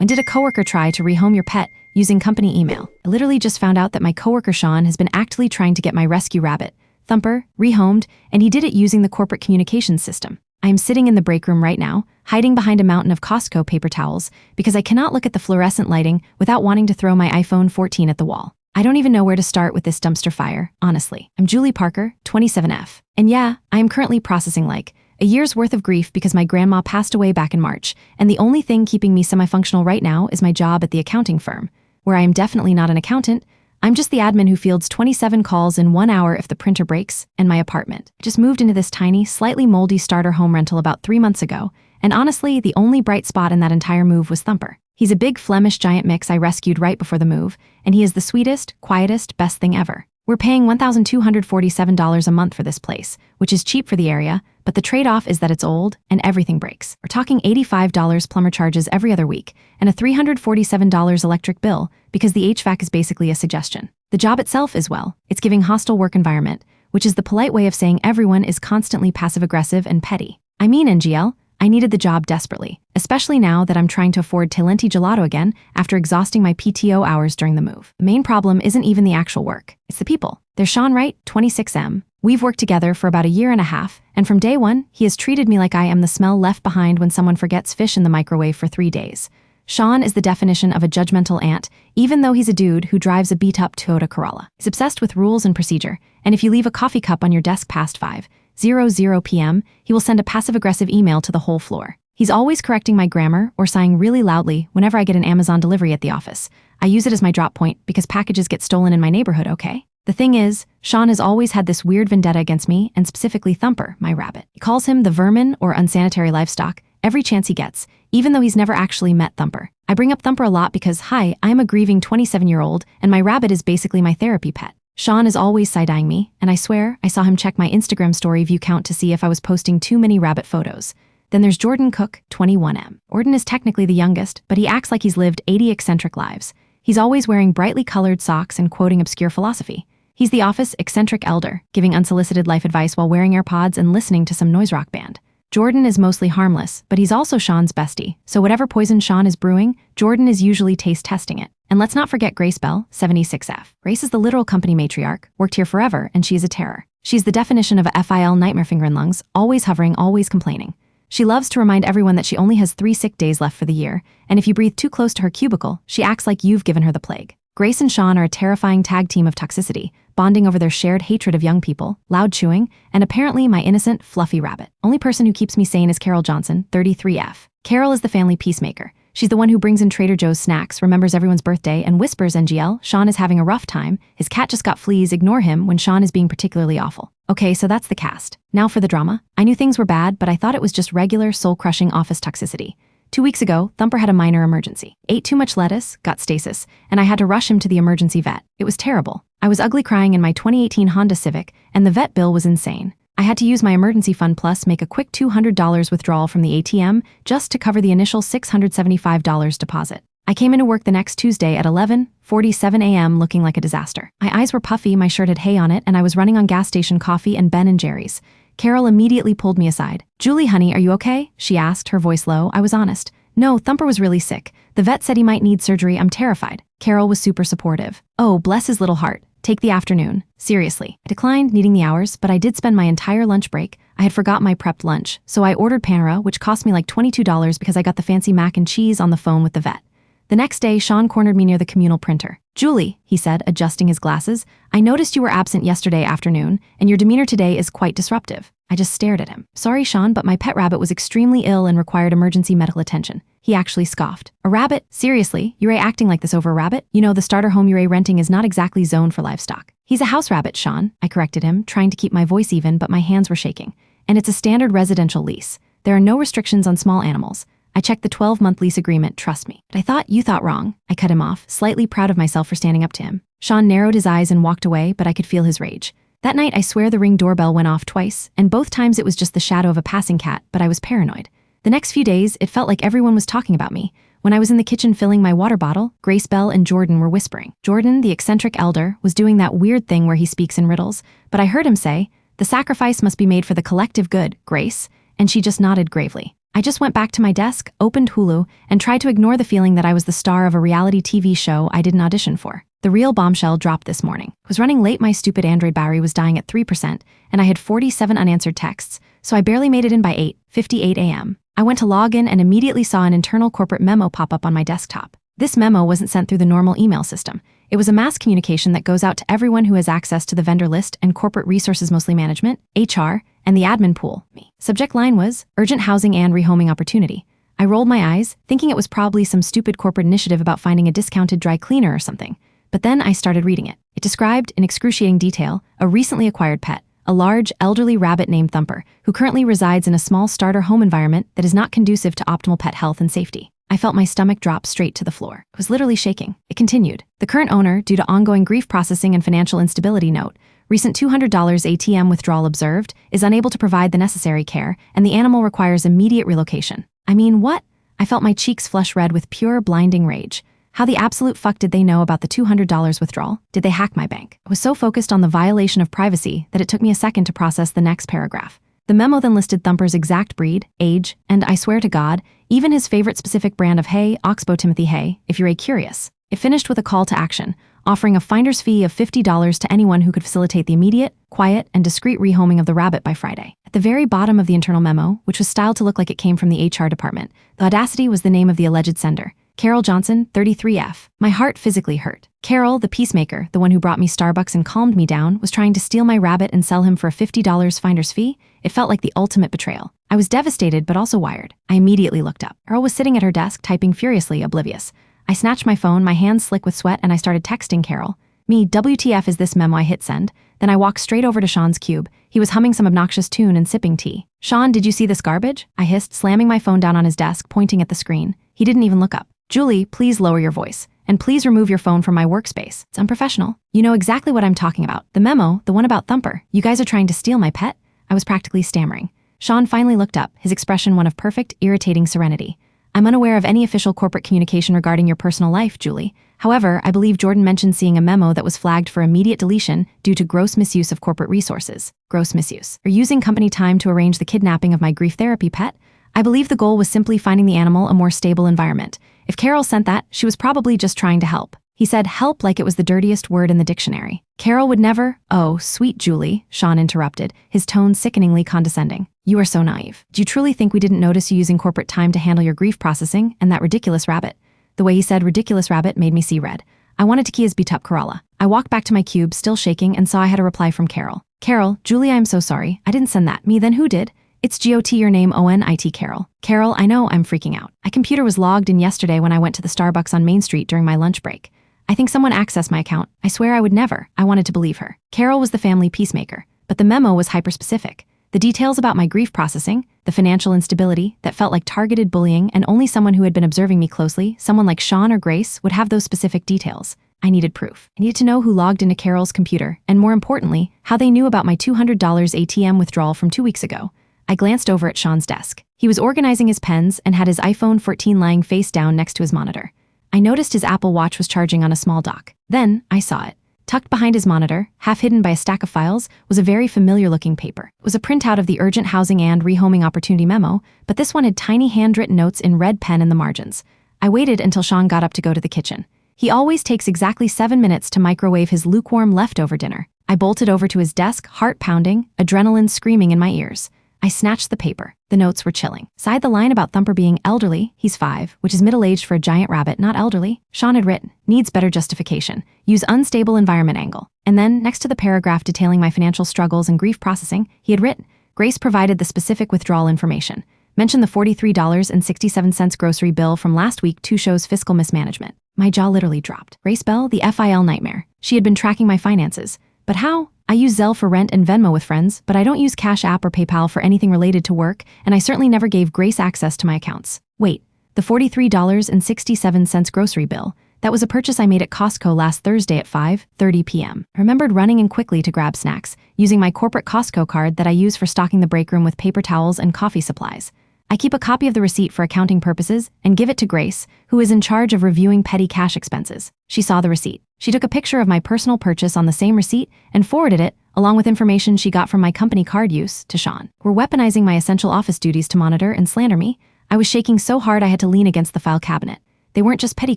When did a coworker try to rehome your pet using company email? I literally just found out that my coworker Sean has been actively trying to get my rescue rabbit, Thumper, rehomed, and he did it using the corporate communications system. I am sitting in the break room right now, hiding behind a mountain of Costco paper towels because I cannot look at the fluorescent lighting without wanting to throw my iPhone 14 at the wall. I don't even know where to start with this dumpster fire, honestly. I'm Julie Parker, 27F. And yeah, I am currently processing like a year's worth of grief because my grandma passed away back in March, and the only thing keeping me semi-functional right now is my job at the accounting firm, where I am definitely not an accountant. I'm just the admin who fields 27 calls in 1 hour if the printer breaks, and my apartment. I just moved into this tiny, slightly moldy starter home rental about 3 months ago, and honestly, the only bright spot in that entire move was Thumper. He's a big Flemish giant mix I rescued right before the move, and he is the sweetest, quietest, best thing ever. We're paying $1,247 a month for this place, which is cheap for the area, but the trade-off is that it's old and everything breaks. We're talking $85 plumber charges every other week and a $347 electric bill because the HVAC is basically a suggestion. The job itself is, well, it's giving hostile work environment, which is the polite way of saying everyone is constantly passive-aggressive and petty. I mean, NGL, I needed the job desperately, especially now that I'm trying to afford Talenti gelato again after exhausting my PTO hours during the move. The main problem isn't even the actual work, it's the people. There's Sean Wright, 26M. We've worked together for about a year and a half, and from day one, he has treated me like I am the smell left behind when someone forgets fish in the microwave for 3 days. Sean is the definition of a judgmental ant, even though he's a dude who drives a beat-up Toyota Corolla. He's obsessed with rules and procedure, and if you leave a coffee cup on your desk past 5:00 p.m., he will send a passive-aggressive email to the whole floor. He's always correcting my grammar or sighing really loudly whenever I get an Amazon delivery at the office. I use it as my drop point because packages get stolen in my neighborhood, okay? The thing is, Sean has always had this weird vendetta against me, and specifically Thumper, my rabbit. He calls him the vermin or unsanitary livestock every chance he gets, even though he's never actually met Thumper. I bring up Thumper a lot because, hi, I am a grieving 27-year-old, and my rabbit is basically my therapy pet. Sean is always side-eyeing me, and I swear I saw him check my Instagram story view count to see if I was posting too many rabbit photos. Then there's Jordan Cook, 21M. Jordan is technically the youngest, but he acts like he's lived 80 eccentric lives. He's always wearing brightly colored socks and quoting obscure philosophy. He's the office eccentric elder, giving unsolicited life advice while wearing AirPods and listening to some noise rock band. Jordan is mostly harmless, but he's also Sean's bestie, so whatever poison Sean is brewing, Jordan is usually taste testing it. And let's not forget Grace Bell, 76F. Grace is the literal company matriarch, worked here forever, and she's a terror. She's the definition of a FIL nightmare finger in lungs, always hovering, always complaining. She loves to remind everyone that she only has 3 sick days left for the year, and if you breathe too close to her cubicle, she acts like you've given her the plague. Grace and Sean are a terrifying tag team of toxicity, bonding over their shared hatred of young people, loud chewing, and apparently my innocent, fluffy rabbit. Only person who keeps me sane is Carol Johnson, 33F. Carol is the family peacemaker. She's the one who brings in Trader Joe's snacks, remembers everyone's birthday, and whispers NGL, Sean is having a rough time, his cat just got fleas, ignore him when Sean is being particularly awful. Okay, so that's the cast. Now for the drama. I knew things were bad, but I thought it was just regular, soul-crushing office toxicity. 2 weeks ago, Thumper had a minor emergency. Ate too much lettuce, got stasis, and I had to rush him to the emergency vet. It was terrible. I was ugly crying in my 2018 Honda Civic, and the vet bill was insane. I had to use my emergency fund plus make a quick $200 withdrawal from the ATM just to cover the initial $675 deposit. I came into work the next Tuesday at 11:47 a.m. looking like a disaster. My eyes were puffy, my shirt had hay on it, and I was running on gas station coffee and Ben & Jerry's. Carol immediately pulled me aside. "Julie, honey, are you okay?" she asked, her voice low. I was honest. "No, Thumper was really sick. The vet said he might need surgery. I'm terrified." Carol was super supportive. "Oh, bless his little heart. Take the afternoon. Seriously." I declined, needing the hours, but I did spend my entire lunch break. I had forgot my prepped lunch, so I ordered Panera, which cost me like $22 because I got the fancy mac and cheese on the phone with the vet. The next day, Sean cornered me near the communal printer. "Julie," he said, adjusting his glasses, "I noticed you were absent yesterday afternoon, and your demeanor today is quite disruptive." I just stared at him. "Sorry, Sean, but my pet rabbit was extremely ill and required emergency medical attention." He actually scoffed. "A rabbit? Seriously? You're acting like this over a rabbit? You know, the starter home you're renting is not exactly zoned for livestock." "He's a house rabbit, Sean," I corrected him, trying to keep my voice even, but my hands were shaking. "And it's a standard residential lease. There are no restrictions on small animals. I checked the 12-month lease agreement, trust me." "But I thought you thought wrong." I cut him off, slightly proud of myself for standing up to him. Sean narrowed his eyes and walked away, but I could feel his rage. That night, I swear the Ring doorbell went off twice, and both times it was just the shadow of a passing cat, but I was paranoid. The next few days, it felt like everyone was talking about me. When I was in the kitchen filling my water bottle, Grace Bell and Jordan were whispering. Jordan, the eccentric elder, was doing that weird thing where he speaks in riddles, but I heard him say, "The sacrifice must be made for the collective good, Grace," and she just nodded gravely. I just went back to my desk, opened Hulu, and tried to ignore the feeling that I was the star of a reality TV show I didn't audition for. The real bombshell dropped this morning. I was running late, my stupid Android battery was dying at 3%, and I had 47 unanswered texts, so I barely made it in by 8:58 a.m. I went to log in and immediately saw an internal corporate memo pop up on my desktop. This memo wasn't sent through the normal email system. It was a mass communication that goes out to everyone who has access to the vendor list and corporate resources, mostly management, HR, and the admin pool. Me. Subject line was, urgent housing and rehoming opportunity. I rolled my eyes, thinking it was probably some stupid corporate initiative about finding a discounted dry cleaner or something. But then I started reading it. It described, in excruciating detail, a recently acquired pet, a large, elderly rabbit named Thumper, who currently resides in a small starter home environment that is not conducive to optimal pet health and safety. I felt my stomach drop straight to the floor. I was literally shaking. It continued. The current owner, due to ongoing grief processing and financial instability, note, recent $200 ATM withdrawal observed, is unable to provide the necessary care, and the animal requires immediate relocation. I mean, what? I felt my cheeks flush red with pure, blinding rage. How the absolute fuck did they know about the $200 withdrawal? Did they hack my bank? I was so focused on the violation of privacy that it took me a second to process the next paragraph. The memo then listed Thumper's exact breed, age, and, I swear to God, even his favorite specific brand of hay, Oxbow Timothy hay, if you're curious. It finished with a call to action, offering a finder's fee of $50 to anyone who could facilitate the immediate, quiet, and discreet rehoming of the rabbit by Friday. At the very bottom of the internal memo, which was styled to look like it came from the HR department, the audacity was the name of the alleged sender, Carol Johnson, 33F. My heart physically hurt. Carol, the peacemaker, the one who brought me Starbucks and calmed me down, was trying to steal my rabbit and sell him for a $50 finder's fee. It felt like the ultimate betrayal. I was devastated but also wired. I immediately looked up. Earl was sitting at her desk, typing furiously, oblivious. I snatched my phone, my hands slick with sweat, and I started texting Carol. Me, WTF is this memo? I hit send. Then I walked straight over to Sean's cube. He was humming some obnoxious tune and sipping tea. Sean, did you see this garbage? I hissed, slamming my phone down on his desk, pointing at the screen. He didn't even look up. Julie, please lower your voice. And please remove your phone from my workspace. It's unprofessional. You know exactly what I'm talking about. The memo, the one about Thumper. You guys are trying to steal my pet? I was practically stammering. Sean finally looked up, his expression one of perfect, irritating serenity. I'm unaware of any official corporate communication regarding your personal life, Julie. However, I believe Jordan mentioned seeing a memo that was flagged for immediate deletion due to gross misuse of corporate resources. Gross misuse. Or using company time to arrange the kidnapping of my grief therapy pet? I believe the goal was simply finding the animal a more stable environment. If Carol sent that, she was probably just trying to help. He said help like it was the dirtiest word in the dictionary. Carol would never— Oh, sweet Julie, Sean interrupted, his tone sickeningly condescending. You are so naive. Do you truly think we didn't notice you using corporate time to handle your grief processing and that ridiculous rabbit? The way he said ridiculous rabbit made me see red. I wanted to key his beat up Corolla. I walked back to my cube, still shaking, and saw I had a reply from Carol. Carol, Julie, I'm so sorry. I didn't send that. Me, then who did? It's GOT your name ONIT Carol. Carol, I know, I'm freaking out. My computer was logged in yesterday when I went to the Starbucks on Main Street during my lunch break. I think someone accessed my account. I swear I would never. I wanted to believe her. Carol was the family peacemaker, but the memo was hyper-specific. The details about my grief processing, the financial instability, that felt like targeted bullying, and only someone who had been observing me closely, someone like Sean or Grace, would have those specific details. I needed proof. I needed to know who logged into Carol's computer, and more importantly, how they knew about my $200 ATM withdrawal from 2 weeks ago. I glanced over at Sean's desk. He was organizing his pens and had his iPhone 14 lying face down next to his monitor. I noticed his Apple Watch was charging on a small dock. Then, I saw it. Tucked behind his monitor, half hidden by a stack of files, was a very familiar-looking paper. It was a printout of the urgent housing and rehoming opportunity memo, but this one had tiny handwritten notes in red pen in the margins. I waited until Sean got up to go to the kitchen. He always takes exactly 7 minutes to microwave his lukewarm leftover dinner. I bolted over to his desk, heart pounding, adrenaline screaming in my ears. I snatched the paper. The notes were chilling. Side the line about Thumper being elderly, he's 5, which is middle-aged for a giant rabbit, not elderly. Sean had written, needs better justification. Use unstable environment angle. And then, next to the paragraph detailing my financial struggles and grief processing, he had written, Grace provided the specific withdrawal information. Mention the $43.67 grocery bill from last week to shows fiscal mismanagement. My jaw literally dropped. Grace Bell, the FIL nightmare. She had been tracking my finances. But how? I use Zelle for rent and Venmo with friends, but I don't use Cash App or PayPal for anything related to work, and I certainly never gave Grace access to my accounts. Wait, the $43.67 grocery bill, that was a purchase I made at Costco last Thursday at 5:30 p.m. I remembered running in quickly to grab snacks, using my corporate Costco card that I use for stocking the break room with paper towels and coffee supplies. I keep a copy of the receipt for accounting purposes and give it to Grace, who is in charge of reviewing petty cash expenses. She saw the receipt. She took a picture of my personal purchase on the same receipt and forwarded it, along with information she got from my company card use, to Sean. We're weaponizing my essential office duties to monitor and slander me. I was shaking so hard I had to lean against the file cabinet. They weren't just petty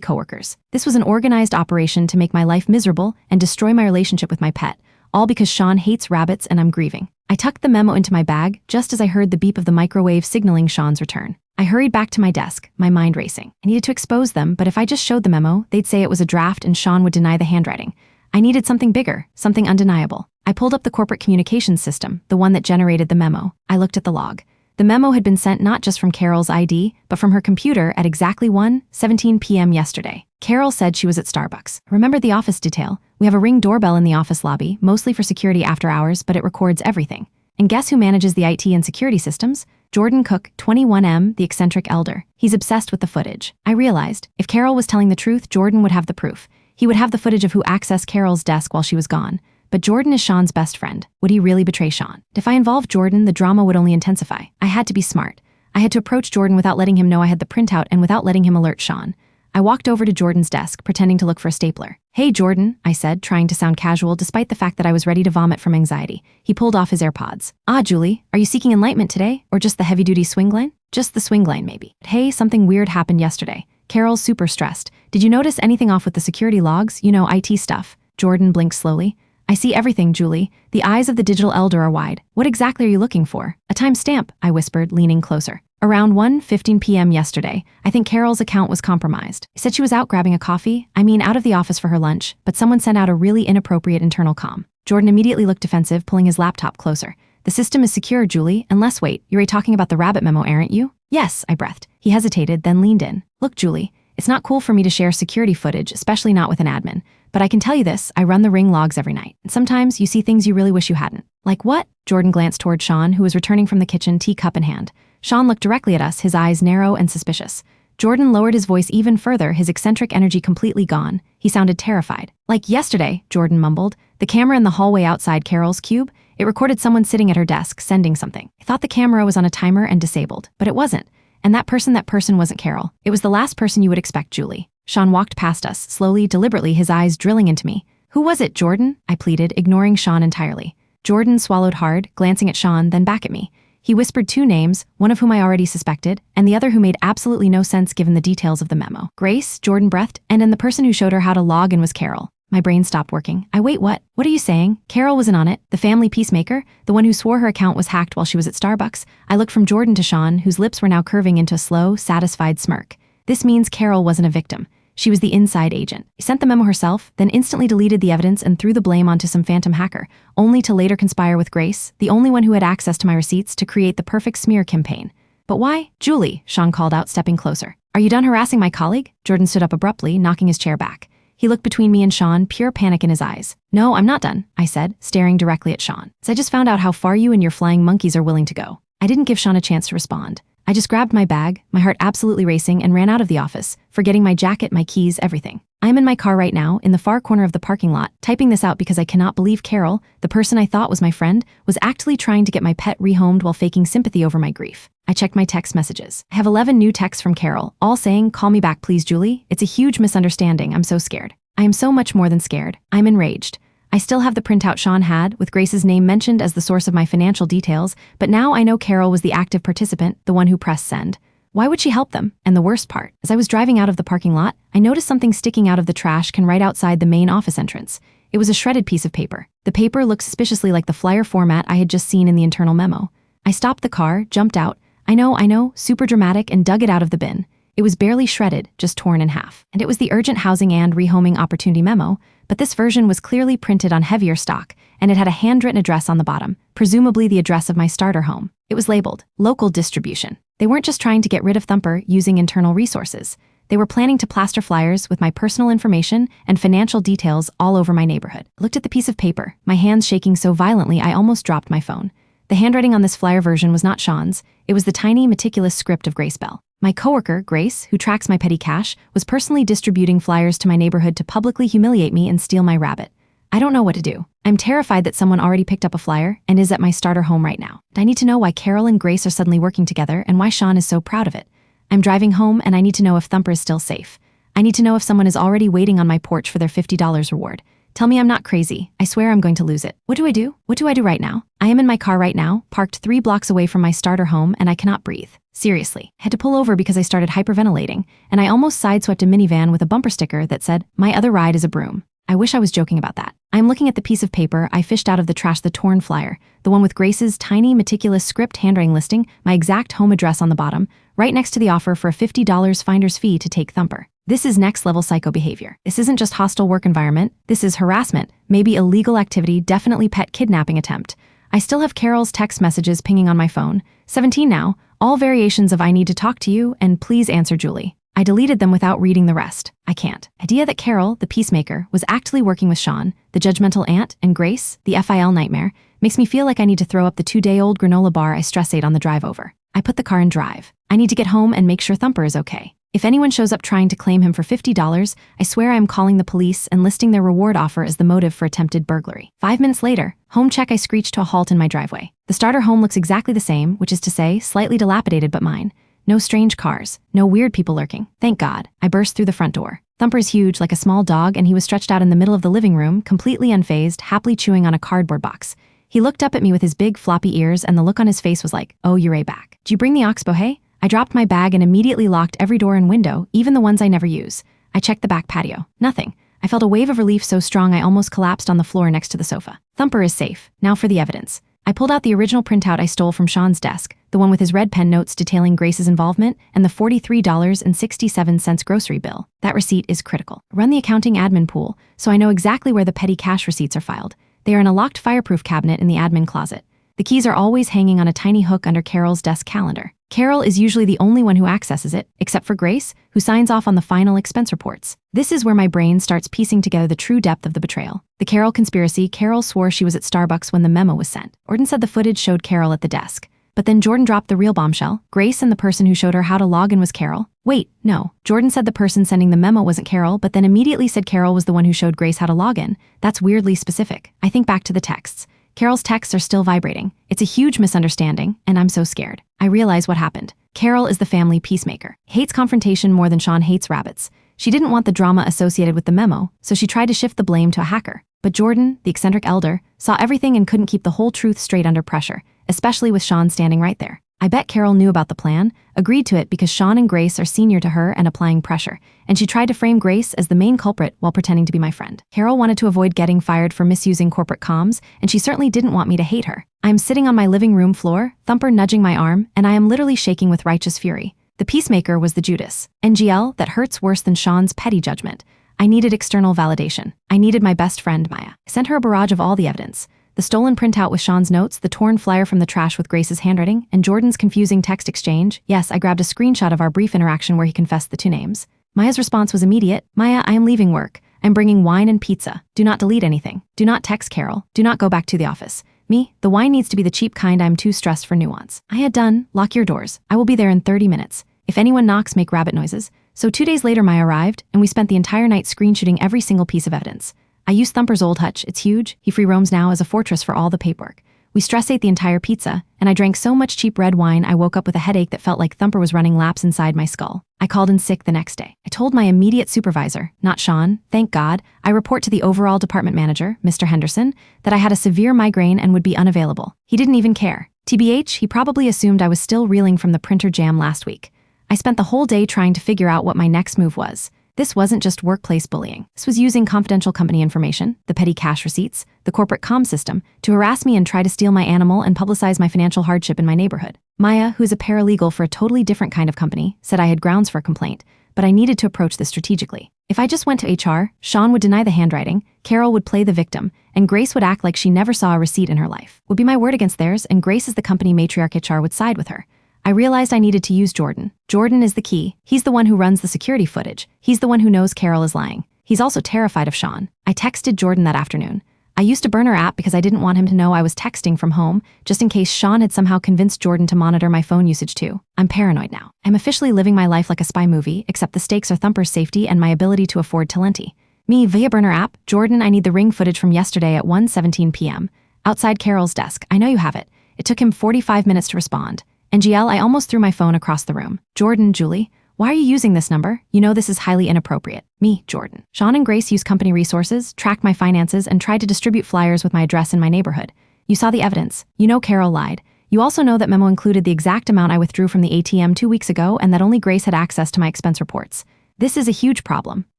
coworkers. This was an organized operation to make my life miserable and destroy my relationship with my pet, all because Sean hates rabbits and I'm grieving. I tucked the memo into my bag just as I heard the beep of the microwave signaling Sean's return. I hurried back to my desk, my mind racing. I needed to expose them, but if I just showed the memo, they'd say it was a draft and Sean would deny the handwriting. I needed something bigger, something undeniable. I pulled up the corporate communications system, the one that generated the memo. I looked at the log. The memo had been sent not just from Carol's ID, but from her computer at exactly 1:17 p.m. yesterday. Carol said she was at Starbucks. Remember the office detail? We have a Ring doorbell in the office lobby, mostly for security after hours, but it records everything. And guess who manages the IT and security systems? Jordan Cook, 21M, the eccentric elder. He's obsessed with the footage. I realized, if Carol was telling the truth, Jordan would have the proof. He would have the footage of who accessed Carol's desk while she was gone. But Jordan is Sean's best friend. Would he really betray Sean? If I involved Jordan, the drama would only intensify. I had to be smart. I had to approach Jordan without letting him know I had the printout and without letting him alert Sean. I walked over to Jordan's desk, pretending to look for a stapler. "Hey, Jordan," I said, trying to sound casual despite the fact that I was ready to vomit from anxiety. He pulled off his AirPods. "Ah, Julie, are you seeking enlightenment today? Or just the heavy-duty swing line?" "Just the swing line, maybe." "Hey, something weird happened yesterday. Carol's super stressed. Did you notice anything off with the security logs? You know, IT stuff." Jordan blinked slowly. "I see everything, Julie. The eyes of the digital elder are wide. What exactly are you looking for?" "A timestamp," I whispered, leaning closer. "Around 1:15 p.m. yesterday, I think Carol's account was compromised. I said she was out grabbing a coffee, out of the office for her lunch, but someone sent out a really inappropriate internal comm." Jordan immediately looked defensive, pulling his laptop closer. "The system is secure, Julie, unless wait, you're talking about the rabbit memo, aren't you?" "Yes," I breathed. He hesitated, then leaned in. "Look, Julie, it's not cool for me to share security footage, especially not with an admin. But I can tell you this, I run the Ring logs every night. And sometimes you see things you really wish you hadn't." "Like what?" Jordan glanced toward Sean, who was returning from the kitchen, teacup in hand. Sean looked directly at us, his eyes narrow and suspicious. Jordan lowered his voice even further, his eccentric energy completely gone. He sounded terrified. "Like yesterday," Jordan mumbled. "The camera in the hallway outside Carol's cube, it recorded someone sitting at her desk, sending something. I thought the camera was on a timer and disabled, but it wasn't. And that person wasn't Carol. It was the last person you would expect, Julie." Sean walked past us, slowly, deliberately, his eyes drilling into me. "Who was it, Jordan?" I pleaded, ignoring Sean entirely. Jordan swallowed hard, glancing at Sean, then back at me. He whispered two names, one of whom I already suspected, and the other who made absolutely no sense given the details of the memo. "Grace," Jordan breathed, "and then the person who showed her how to log in was Carol." My brain stopped working. Wait, what? What are you saying? Carol wasn't on it? The family peacemaker? The one who swore her account was hacked while she was at Starbucks? I looked from Jordan to Sean, whose lips were now curving into a slow, satisfied smirk. This means Carol wasn't a victim. She was the inside agent. She sent the memo herself, then instantly deleted the evidence and threw the blame onto some phantom hacker, only to later conspire with Grace, the only one who had access to my receipts, to create the perfect smear campaign. "But why?" "Julie," Sean called out, stepping closer. "Are you done harassing my colleague?" Jordan stood up abruptly, knocking his chair back. He looked between me and Sean, pure panic in his eyes. "No, I'm not done," I said, staring directly at Sean. "So I just found out how far you and your flying monkeys are willing to go." I didn't give Sean a chance to respond. I just grabbed my bag, my heart absolutely racing, and ran out of the office, forgetting my jacket, my keys, everything. I am in my car right now, in the far corner of the parking lot, typing this out because I cannot believe Carol, the person I thought was my friend, was actually trying to get my pet rehomed while faking sympathy over my grief. I checked my text messages. I have 11 new texts from Carol, all saying, "Call me back please, Julie. It's a huge misunderstanding. I'm so scared." I am so much more than scared. I'm enraged. I still have the printout Sean had, with Grace's name mentioned as the source of my financial details, but now I know Carol was the active participant, the one who pressed send. Why would she help them? And the worst part, as I was driving out of the parking lot, I noticed something sticking out of the trash can right outside the main office entrance. It was a shredded piece of paper. The paper looked suspiciously like the flyer format I had just seen in the internal memo. I stopped the car, jumped out. I know, super dramatic, and dug it out of the bin. It was barely shredded, just torn in half. And it was the urgent housing and rehoming opportunity memo, but this version was clearly printed on heavier stock, and it had a handwritten address on the bottom, presumably the address of my starter home. It was labeled, "Local Distribution." They weren't just trying to get rid of Thumper using internal resources. They were planning to plaster flyers with my personal information and financial details all over my neighborhood. I looked at the piece of paper, my hands shaking so violently I almost dropped my phone. The handwriting on this flyer version was not Sean's. It was the tiny, meticulous script of Grace Bell. My coworker, Grace, who tracks my petty cash, was personally distributing flyers to my neighborhood to publicly humiliate me and steal my rabbit. I don't know what to do. I'm terrified that someone already picked up a flyer and is at my starter home right now. I need to know why Carol and Grace are suddenly working together and why Sean is so proud of it. I'm driving home and I need to know if Thumper is still safe. I need to know if someone is already waiting on my porch for their $50 reward. Tell me I'm not crazy. I swear I'm going to lose it. What do I do? What do I do right now? I am in my car right now, parked 3 blocks away from my starter home, and I cannot breathe. Seriously. I had to pull over because I started hyperventilating, and I almost sideswept a minivan with a bumper sticker that said, "My other ride is a broom." I wish I was joking about that. I'm looking at the piece of paper I fished out of the trash, the torn flyer, the one with Grace's tiny, meticulous script handwriting listing my exact home address on the bottom, right next to the offer for a $50 finder's fee to take Thumper. This is next-level psycho behavior. This isn't just hostile work environment. This is harassment, maybe illegal activity, definitely pet kidnapping attempt. I still have Carol's text messages pinging on my phone. 17 now, all variations of "I need to talk to you" and "please answer Julie." I deleted them without reading the rest. I can't. Idea that Carol, the peacemaker, was actively working with Sean, the judgmental aunt, and Grace, the FIL nightmare, makes me feel like I need to throw up the 2-day-old granola bar I stress ate on the drive over. I put the car in drive. I need to get home and make sure Thumper is okay. If anyone shows up trying to claim him for $50, I swear I am calling the police and listing their reward offer as the motive for attempted burglary. 5 minutes later, home check, I screech to a halt in my driveway. The starter home looks exactly the same, which is to say, slightly dilapidated but mine. No strange cars, no weird people lurking. Thank God. I burst through the front door. Thumper's huge, like a small dog, and he was stretched out in the middle of the living room, completely unfazed, happily chewing on a cardboard box. He looked up at me with his big floppy ears, and the look on his face was like, "Oh, you're back. Did you bring the oxbow, hey?" I dropped my bag and immediately locked every door and window, even the ones I never use. I checked the back patio. Nothing. I felt a wave of relief so strong I almost collapsed on the floor next to the sofa. Thumper is safe. Now for the evidence. I pulled out the original printout I stole from Sean's desk, the one with his red pen notes detailing Grace's involvement, and the $43.67 grocery bill. That receipt is critical. Run the accounting admin pool, so I know exactly where the petty cash receipts are filed. They are in a locked fireproof cabinet in the admin closet. The keys are always hanging on a tiny hook under Carol's desk calendar. Carol is usually the only one who accesses it, except for Grace, who signs off on the final expense reports. This is where my brain starts piecing together the true depth of the betrayal. The Carol conspiracy. Carol swore she was at Starbucks when the memo was sent. Jordan said the footage showed Carol at the desk. But then Jordan dropped the real bombshell. Grace and the person who showed her how to log in was Carol. Wait, no. Jordan said the person sending the memo wasn't Carol, but then immediately said Carol was the one who showed Grace how to log in. That's weirdly specific. I think back to the texts. Carol's texts are still vibrating. It's a huge misunderstanding, and I'm so scared. I realize what happened. Carol is the family peacemaker. Hates confrontation more than Sean hates rabbits. She didn't want the drama associated with the memo, so she tried to shift the blame to a hacker. But Jordan, the eccentric elder, saw everything and couldn't keep the whole truth straight under pressure, especially with Sean standing right there. I bet Carol knew about the plan, agreed to it because Sean and Grace are senior to her and applying pressure, and she tried to frame Grace as the main culprit while pretending to be my friend. Carol wanted to avoid getting fired for misusing corporate comms, and she certainly didn't want me to hate her. I'm sitting on my living room floor, Thumper nudging my arm, and I am literally shaking with righteous fury. The peacemaker was the Judas. NGL that hurts worse than Sean's petty judgment. I needed external validation. I needed my best friend, Maya. I sent her a barrage of all the evidence. The stolen printout with Sean's notes, the torn flyer from the trash with Grace's handwriting, and Jordan's confusing text exchange. Yes, I grabbed a screenshot of our brief interaction where he confessed the 2 names. Maya's response was immediate. "Maya, I am leaving work. I'm bringing wine and pizza. Do not delete anything. Do not text Carol. Do not go back to the office." Me, the wine needs to be the cheap kind. I'm too stressed for nuance. I had done. Lock your doors. I will be there in 30 minutes. If anyone knocks, make rabbit noises. So 2 days later, Maya arrived, and we spent the entire night screenshooting every single piece of evidence. I used Thumper's old hutch. It's huge. He free roams now as a fortress for all the paperwork. We stress ate the entire pizza, and I drank so much cheap red wine I woke up with a headache that felt like Thumper was running laps inside my skull. I called in sick the next day. I told my immediate supervisor, not Sean, thank God, I report to the overall department manager, Mr. Henderson, that I had a severe migraine and would be unavailable. He didn't even care. TBH, he probably assumed I was still reeling from the printer jam last week. I spent the whole day trying to figure out what my next move was. This wasn't just workplace bullying. This was using confidential company information, the petty cash receipts, the corporate comm system, to harass me and try to steal my animal and publicize my financial hardship in my neighborhood. Maya, who's a paralegal for a totally different kind of company, said I had grounds for a complaint, but I needed to approach this strategically. If I just went to HR, Sean would deny the handwriting, Carol would play the victim, and Grace would act like she never saw a receipt in her life. Would be my word against theirs, and Grace as the company matriarch HR would side with her. I realized I needed to use Jordan. Jordan is the key. He's the one who runs the security footage. He's the one who knows Carol is lying. He's also terrified of Sean. I texted Jordan that afternoon. I used a burner app because I didn't want him to know I was texting from home, just in case Sean had somehow convinced Jordan to monitor my phone usage too. I'm paranoid now. I'm officially living my life like a spy movie, except the stakes are Thumper's safety and my ability to afford Talenti. Me via burner app. Jordan, I need the ring footage from yesterday at 1:17 p.m. Outside Carol's desk. I know you have it. It took him 45 minutes to respond. NGL, I almost threw my phone across the room. Jordan, Julie, Why are you using this number? You know this is highly inappropriate. Me, Jordan. Sean and Grace used company resources, tracked my finances, and tried to distribute flyers with my address in my neighborhood. You saw the evidence. You know Carol lied. You also know that memo included the exact amount I withdrew from the ATM 2 weeks ago and that only Grace had access to my expense reports. This is a huge problem.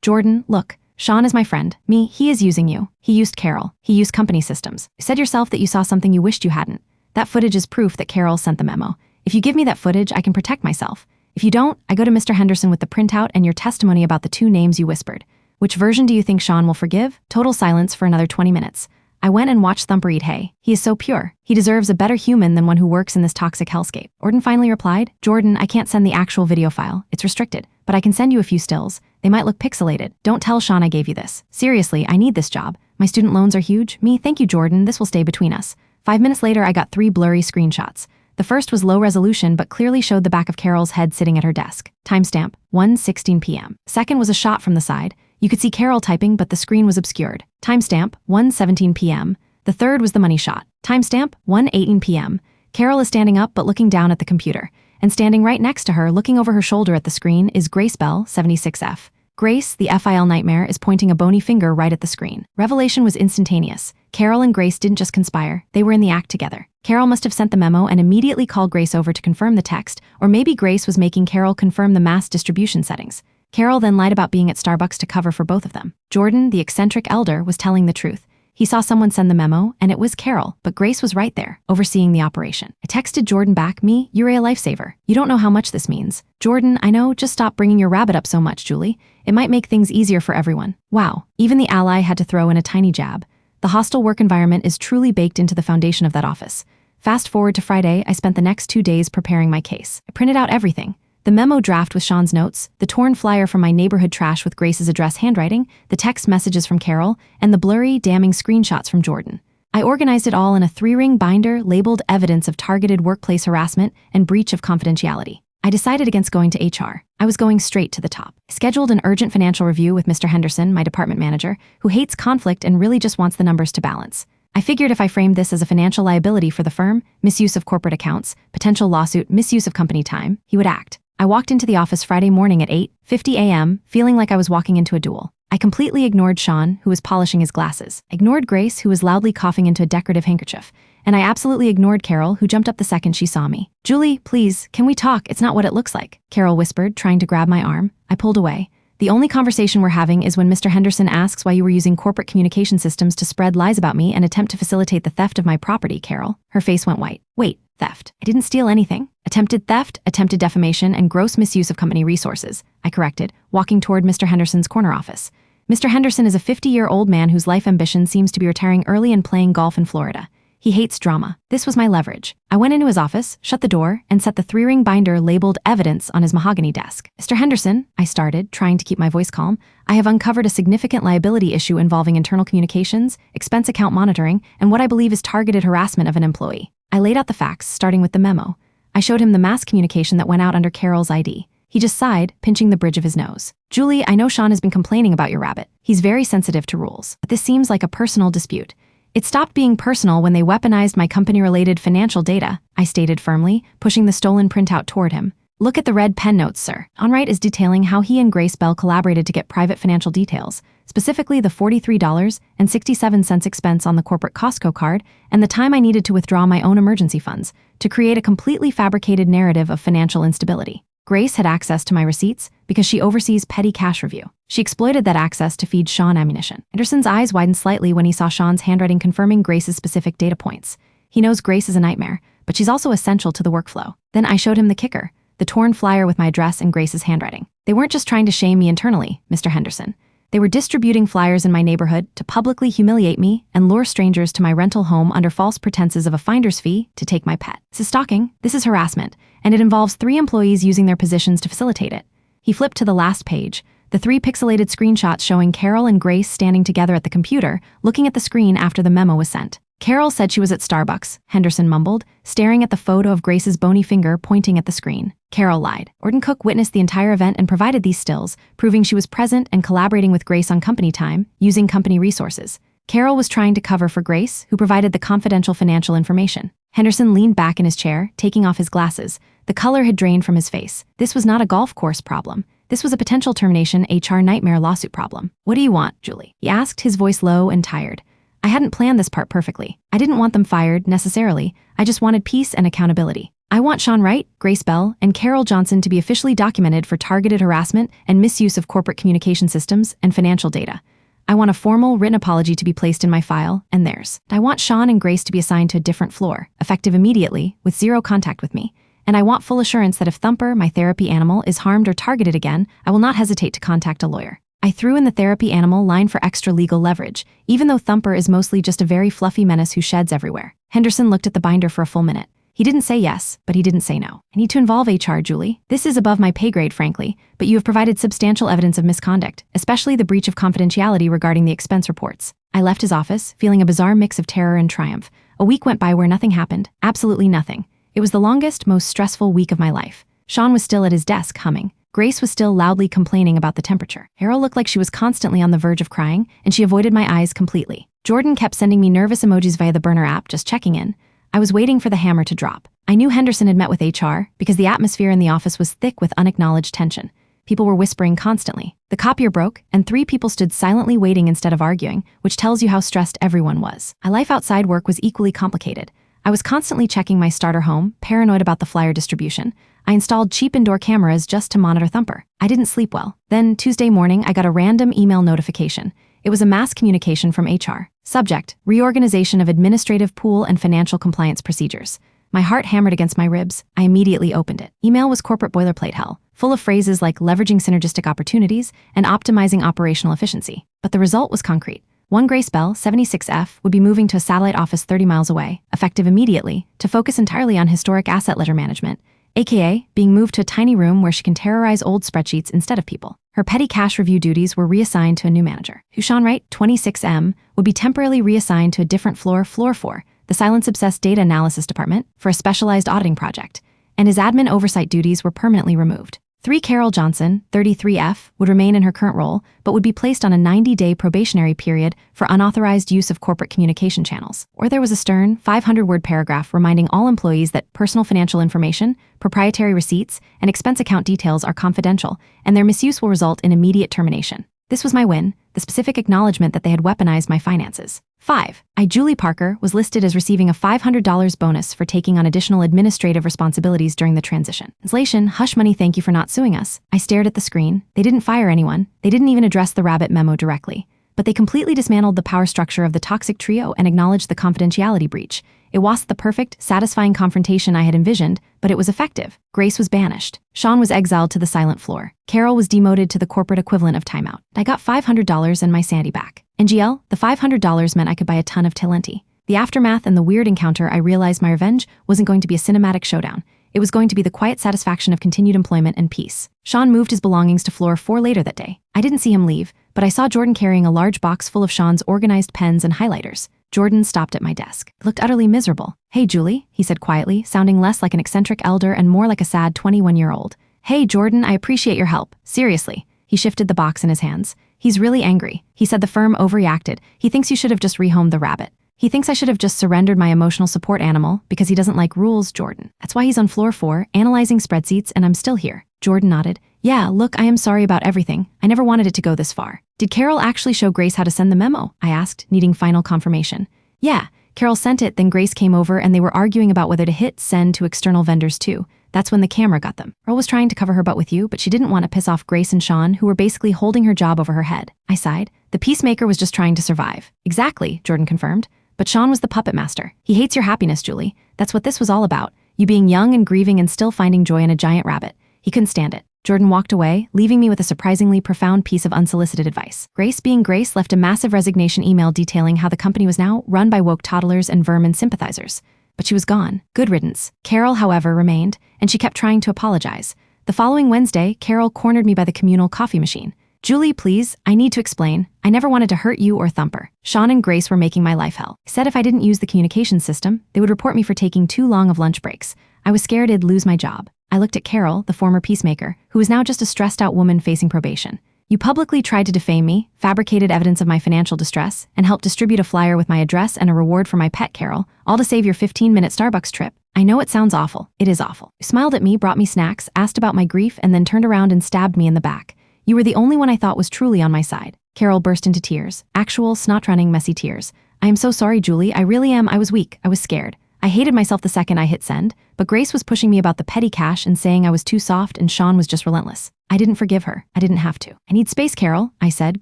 Jordan, look. Sean is my friend. Me, he is using you. He used Carol. He used company systems. You said yourself that you saw something you wished you hadn't. That footage is proof that Carol sent the memo. If you give me that footage, I can protect myself. If you don't, I go to Mr. Henderson with the printout and your testimony about the 2 names you whispered. Which version do you think Sean will forgive? Total silence for another 20 minutes. I went and watched Thumper eat hay. He is so pure. He deserves a better human than one who works in this toxic hellscape. Orton finally replied, Jordan, I can't send the actual video file. It's restricted. But I can send you a few stills. They might look pixelated. Don't tell Sean I gave you this. Seriously, I need this job. My student loans are huge. Me, thank you, Jordan. This will stay between us. 5 minutes later, I got 3 blurry screenshots. The first was low resolution but clearly showed the back of Carol's head sitting at her desk. Timestamp, 1:16 p.m. Second was a shot from the side. You could see Carol typing, but the screen was obscured. Timestamp, 1:17 p.m. The third was the money shot. Timestamp, 1:18 p.m. Carol is standing up but looking down at the computer. And standing right next to her, looking over her shoulder at the screen, is Grace Bell, 76F. Grace, the FIL nightmare, is pointing a bony finger right at the screen. Revelation was instantaneous. Carol and Grace didn't just conspire, they were in the act together. Carol must have sent the memo and immediately called Grace over to confirm the text, or maybe Grace was making Carol confirm the mass distribution settings. Carol then lied about being at Starbucks to cover for both of them. Jordan, the eccentric elder, was telling the truth. He saw someone send the memo, and it was Carol, but Grace was right there, overseeing the operation. I texted Jordan back, me, you're a lifesaver. You don't know how much this means. Jordan, I know, just stop bringing your rabbit up so much, Julie. It might make things easier for everyone. Wow, even the ally had to throw in a tiny jab. The hostile work environment is truly baked into the foundation of that office. Fast forward to Friday, I spent the next 2 days preparing my case. I printed out everything. The memo draft with Sean's notes, the torn flyer from my neighborhood trash with Grace's address handwriting, the text messages from Carol, and the blurry, damning screenshots from Jordan. I organized it all in a 3-ring binder labeled evidence of targeted workplace harassment and breach of confidentiality. I decided against going to HR. I was going straight to the top. I scheduled an urgent financial review with Mr. Henderson, my department manager, who hates conflict and really just wants the numbers to balance. I figured if I framed this as a financial liability for the firm, misuse of corporate accounts, potential lawsuit, misuse of company time, he would act. I walked into the office Friday morning at 8:50 a.m., feeling like I was walking into a duel. I completely ignored Sean, who was polishing his glasses, ignored Grace, who was loudly coughing into a decorative handkerchief, and I absolutely ignored Carol, who jumped up the second she saw me. Julie, please, can we talk? It's not what it looks like, Carol whispered, trying to grab my arm. I pulled away. The only conversation we're having is when Mr. Henderson asks why you were using corporate communication systems to spread lies about me and attempt to facilitate the theft of my property, Carol. Her face went white. Wait, theft. I didn't steal anything. Attempted theft, attempted defamation, and gross misuse of company resources, I corrected, walking toward Mr. Henderson's corner office. Mr. Henderson is a 50-year-old man whose life ambition seems to be retiring early and playing golf in Florida. He hates drama. This was my leverage. I went into his office, shut the door, and set the 3-ring binder labeled evidence on his mahogany desk. Mr. Henderson, I started, trying to keep my voice calm, I have uncovered a significant liability issue involving internal communications, expense account monitoring, and what I believe is targeted harassment of an employee. I laid out the facts, starting with the memo. I showed him the mass communication that went out under Carol's ID. He just sighed, pinching the bridge of his nose. Julie, I know Sean has been complaining about your rabbit. He's very sensitive to rules, but this seems like a personal dispute. It stopped being personal when they weaponized my company-related financial data, I stated firmly, pushing the stolen printout toward him. Look at the red pen notes, sir. On right is detailing how he and Grace Bell collaborated to get private financial details, specifically the $43.67 expense on the corporate Costco card and the time I needed to withdraw my own emergency funds to create a completely fabricated narrative of financial instability. Grace had access to my receipts because she oversees petty cash review. She exploited that access to feed Sean ammunition. Henderson's eyes widened slightly when he saw Sean's handwriting confirming Grace's specific data points. He knows Grace is a nightmare, but she's also essential to the workflow. Then I showed him the kicker, the torn flyer with my address and Grace's handwriting. They weren't just trying to shame me internally, Mr. Henderson. They were distributing flyers in my neighborhood to publicly humiliate me and lure strangers to my rental home under false pretenses of a finder's fee to take my pet. This is stalking, this is harassment, and it involves 3 employees using their positions to facilitate it. He flipped to the last page, the 3 pixelated screenshots showing Carol and Grace standing together at the computer, looking at the screen after the memo was sent. Carol said she was at Starbucks, Henderson mumbled, staring at the photo of Grace's bony finger pointing at the screen. Carol lied. Orton Cook witnessed the entire event and provided these stills, proving she was present and collaborating with Grace on company time, using company resources. Carol was trying to cover for Grace, who provided the confidential financial information. Henderson leaned back in his chair, taking off his glasses, The color had drained from his face. This was not a golf course problem. This was a potential termination HR nightmare lawsuit problem. "What do you want, Julie?" he asked, his voice low and tired. I hadn't planned this part perfectly. I didn't want them fired, necessarily. I just wanted peace and accountability. I want Sean Wright, Grace Bell, and Carol Johnson to be officially documented for targeted harassment and misuse of corporate communication systems and financial data. I want a formal, written apology to be placed in my file and theirs. I want Sean and Grace to be assigned to a different floor, effective immediately, with zero contact with me. And I want full assurance that if Thumper, my therapy animal, is harmed or targeted again, I will not hesitate to contact a lawyer. I threw in the therapy animal line for extra legal leverage, even though Thumper is mostly just a very fluffy menace who sheds everywhere. Henderson looked at the binder for a full minute. He didn't say yes, but he didn't say no. I need to involve HR, Julie. This is above my pay grade, frankly, but you have provided substantial evidence of misconduct, especially the breach of confidentiality regarding the expense reports. I left his office, feeling a bizarre mix of terror and triumph. A week went by where nothing happened, absolutely nothing. It was the longest, most stressful week of my life. Sean was still at his desk, humming. Grace was still loudly complaining about the temperature. Carol looked like she was constantly on the verge of crying, and she avoided my eyes completely. Jordan kept sending me nervous emojis via the burner app, just checking in. I was waiting for the hammer to drop. I knew Henderson had met with HR because the atmosphere in the office was thick with unacknowledged tension. People were whispering constantly. The copier broke, and 3 people stood silently waiting instead of arguing, which tells you how stressed everyone was. My life outside work was equally complicated. I was constantly checking my starter home, paranoid about the flyer distribution. I installed cheap indoor cameras just to monitor Thumper. I didn't sleep well. Then, Tuesday morning, I got a random email notification. It was a mass communication from HR. Subject: reorganization of administrative pool and financial compliance procedures. My heart hammered against my ribs. I immediately opened it. Email was corporate boilerplate hell, full of phrases like leveraging synergistic opportunities and optimizing operational efficiency. But the result was concrete. One Grace Bell, 76F, would be moving to a satellite office 30 miles away, effective immediately, to focus entirely on historic asset ledger management, aka being moved to a tiny room where she can terrorize old spreadsheets instead of people. Her petty cash review duties were reassigned to a new manager. Sean Wright, 26M, would be temporarily reassigned to a different floor 4, the silence-obsessed data analysis department, for a specialized auditing project, and his admin oversight duties were permanently removed. 3 Carol Johnson, 33F, would remain in her current role, but would be placed on a 90-day probationary period for unauthorized use of corporate communication channels. Or there was a stern, 500-word paragraph reminding all employees that personal financial information, proprietary receipts, and expense account details are confidential, and their misuse will result in immediate termination. This was my win, the specific acknowledgement that they had weaponized my finances. 5. Julie Parker, was listed as receiving a $500 bonus for taking on additional administrative responsibilities during the transition. Translation: hush money, thank you for not suing us. I stared at the screen. They didn't fire anyone. They didn't even address the rabbit memo directly. But they completely dismantled the power structure of the toxic trio and acknowledged the confidentiality breach. It wasn't the perfect, satisfying confrontation I had envisioned, but it was effective. Grace was banished. Sean was exiled to the silent floor. Carol was demoted to the corporate equivalent of timeout. I got $500 and my sanity back. NGL, the $500 meant I could buy a ton of Talenti. The aftermath and the weird encounter, I realized my revenge wasn't going to be a cinematic showdown. It was going to be the quiet satisfaction of continued employment and peace. Sean moved his belongings to floor 4 later that day. I didn't see him leave, but I saw Jordan carrying a large box full of Sean's organized pens and highlighters. Jordan stopped at my desk. He looked utterly miserable. "Hey, Julie," he said quietly, sounding less like an eccentric elder and more like a sad 21-year-old. "Hey, Jordan, I appreciate your help. Seriously." He shifted the box in his hands. "He's really angry. He said the firm overreacted. He thinks you should have just rehomed the rabbit. He thinks I should have just surrendered my emotional support animal because he doesn't like rules, Jordan. That's why he's on floor 4, analyzing spreadsheets, and I'm still here." Jordan nodded. "Yeah, look, I am sorry about everything. I never wanted it to go this far." "Did Carol actually show Grace how to send the memo?" I asked, needing final confirmation. "Yeah, Carol sent it, then Grace came over and they were arguing about whether to hit send to external vendors too. That's when the camera got them. Earl was trying to cover her butt with you, but she didn't want to piss off Grace and Sean, who were basically holding her job over her head." I sighed. "The peacemaker was just trying to survive." "Exactly," Jordan confirmed. "But Sean was the puppet master. He hates your happiness, Julie. That's what this was all about. You being young and grieving and still finding joy in a giant rabbit. He couldn't stand it." Jordan walked away, leaving me with a surprisingly profound piece of unsolicited advice. Grace, being Grace, left a massive resignation email detailing how the company was now run by woke toddlers and vermin sympathizers. But she was gone. Good riddance. Carol, however, remained, and she kept trying to apologize. The following Wednesday, Carol cornered me by the communal coffee machine. "Julie, please, I need to explain. I never wanted to hurt you or Thumper. Sean and Grace were making my life hell. He said if I didn't use the communication system, they would report me for taking too long of lunch breaks. I was scared I'd lose my job." I looked at Carol, the former peacemaker, who was now just a stressed-out woman facing probation. You publicly tried to defame me, fabricated evidence of my financial distress, and helped distribute a flyer with my address and a reward for my pet, Carol, all to save your 15-minute Starbucks trip. I know it sounds awful. It is awful. You smiled at me, brought me snacks, asked about my grief, and then turned around and stabbed me in the back. You were the only one I thought was truly on my side. Carol burst into tears. Actual, snot-running, messy tears. I am so sorry, Julie. I really am. I was weak. I was scared. I hated myself the second I hit send, but Grace was pushing me about the petty cash and saying I was too soft and Sean was just relentless. I didn't forgive her. I didn't have to. I need space, Carol, I said,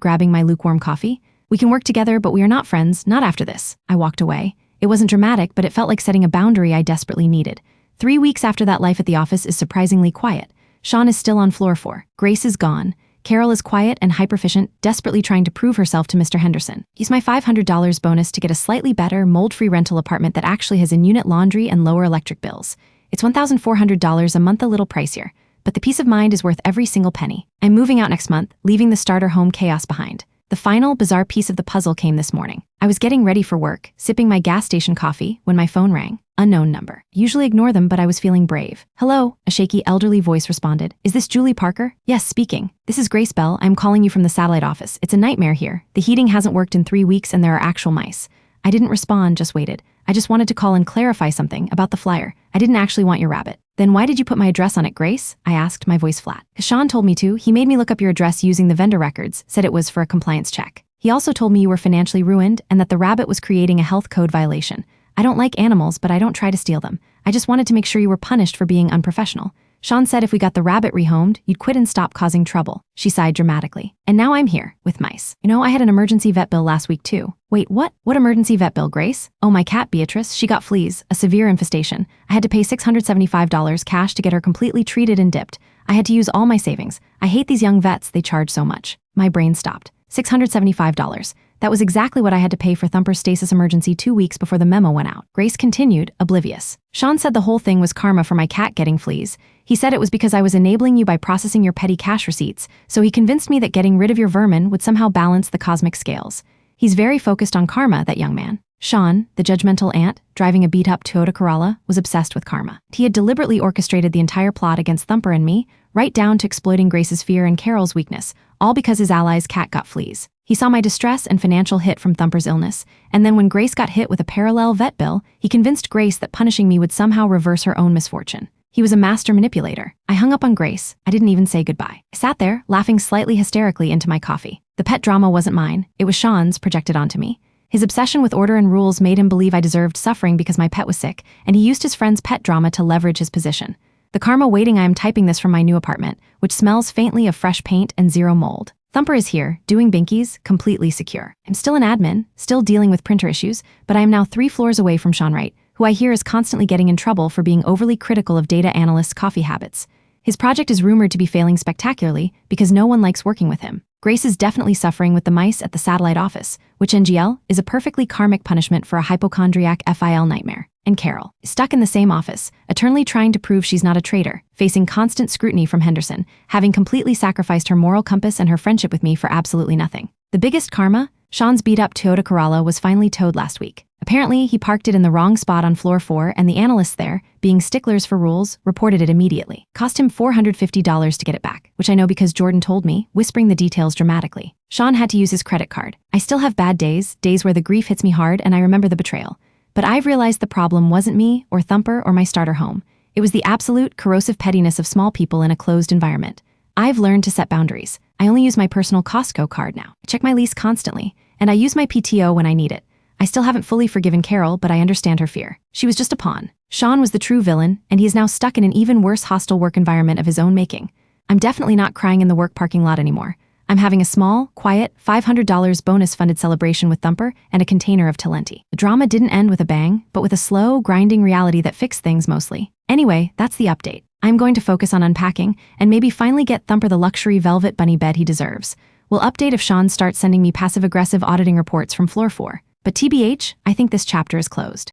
grabbing my lukewarm coffee. We can work together, but we are not friends, not after this. I walked away. It wasn't dramatic, but it felt like setting a boundary I desperately needed. 3 weeks after that, life at the office is surprisingly quiet. Sean is still on floor 4. Grace is gone. Carol is quiet and hyperefficient, desperately trying to prove herself to Mr. Henderson. He's my $500 bonus to get a slightly better, mold-free rental apartment that actually has in-unit laundry and lower electric bills. It's $1,400 a month, a little pricier, but the peace of mind is worth every single penny. I'm moving out next month, leaving the starter home chaos behind. The final, bizarre piece of the puzzle came this morning. I was getting ready for work, sipping my gas station coffee, when my phone rang. Unknown number. Usually ignore them, but I was feeling brave. Hello, a shaky, elderly voice responded. Is this Julie Parker? Yes, speaking. This is Grace Bell. I'm calling you from the satellite office. It's a nightmare here. The heating hasn't worked in 3 weeks and there are actual mice. I didn't respond, just waited. I just wanted to call and clarify something about the flyer. I didn't actually want your rabbit. Then why did you put my address on it, Grace? I asked, my voice flat. Sean told me to. He made me look up your address using the vendor records, said it was for a compliance check. He also told me you were financially ruined and that the rabbit was creating a health code violation. I don't like animals, but I don't try to steal them. I just wanted to make sure you were punished for being unprofessional. Sean said if we got the rabbit rehomed, you'd quit and stop causing trouble. She sighed dramatically. And now I'm here, with mice. You know, I had an emergency vet bill last week too. Wait, what? What emergency vet bill, Grace? Oh, my cat, Beatrice, she got fleas, a severe infestation. I had to pay $675 cash to get her completely treated and dipped. I had to use all my savings. I hate these young vets, they charge so much. My brain stopped. $675. That was exactly what I had to pay for Thumper's stasis emergency 2 weeks before the memo went out. Grace continued, oblivious. Sean said the whole thing was karma for my cat getting fleas. He said it was because I was enabling you by processing your petty cash receipts, so he convinced me that getting rid of your vermin would somehow balance the cosmic scales. He's very focused on karma, that young man. Sean, the judgmental ant, driving a beat-up Toyota Corolla, was obsessed with karma. He had deliberately orchestrated the entire plot against Thumper and me, right down to exploiting Grace's fear and Carol's weakness, all because his ally's cat got fleas. He saw my distress and financial hit from Thumper's illness, and then when Grace got hit with a parallel vet bill, he convinced Grace that punishing me would somehow reverse her own misfortune. He was a master manipulator. I hung up on Grace. I didn't even say goodbye. I sat there, laughing slightly hysterically into my coffee. The pet drama wasn't mine. It was Sean's, projected onto me. His obsession with order and rules made him believe I deserved suffering because my pet was sick, and he used his friend's pet drama to leverage his position. The karma waiting. I am typing this from my new apartment, which smells faintly of fresh paint and zero mold. Thumper is here, doing binkies, completely secure. I'm still an admin, still dealing with printer issues, but I am now 3 floors away from Sean Wright, who I hear is constantly getting in trouble for being overly critical of data analysts' coffee habits. His project is rumored to be failing spectacularly because no one likes working with him. Grace is definitely suffering with the mice at the satellite office, which NGL is a perfectly karmic punishment for a hypochondriac FIL nightmare. And Carol is stuck in the same office, eternally trying to prove she's not a traitor, facing constant scrutiny from Henderson, having completely sacrificed her moral compass and her friendship with me for absolutely nothing. The biggest karma? Sean's beat-up Toyota Corolla was finally towed last week. Apparently, he parked it in the wrong spot on floor 4, and the analysts there, being sticklers for rules, reported it immediately. Cost him $450 to get it back, which I know because Jordan told me, whispering the details dramatically. Sean had to use his credit card. I still have bad days where the grief hits me hard and I remember the betrayal. But I've realized the problem wasn't me, or Thumper, or my starter home. It was the absolute, corrosive pettiness of small people in a closed environment. I've learned to set boundaries. I only use my personal Costco card now. I check my lease constantly, and I use my PTO when I need it. I still haven't fully forgiven Carol, but I understand her fear. She was just a pawn. Sean was the true villain, and he is now stuck in an even worse hostile work environment of his own making. I'm definitely not crying in the work parking lot anymore. I'm having a small, quiet, $500 bonus-funded celebration with Thumper and a container of Talenti. The drama didn't end with a bang, but with a slow, grinding reality that fixed things mostly. Anyway, that's the update. I'm going to focus on unpacking and maybe finally get Thumper the luxury velvet bunny bed he deserves. We'll update if Sean starts sending me passive-aggressive auditing reports from floor 4. But TBH, I think this chapter is closed.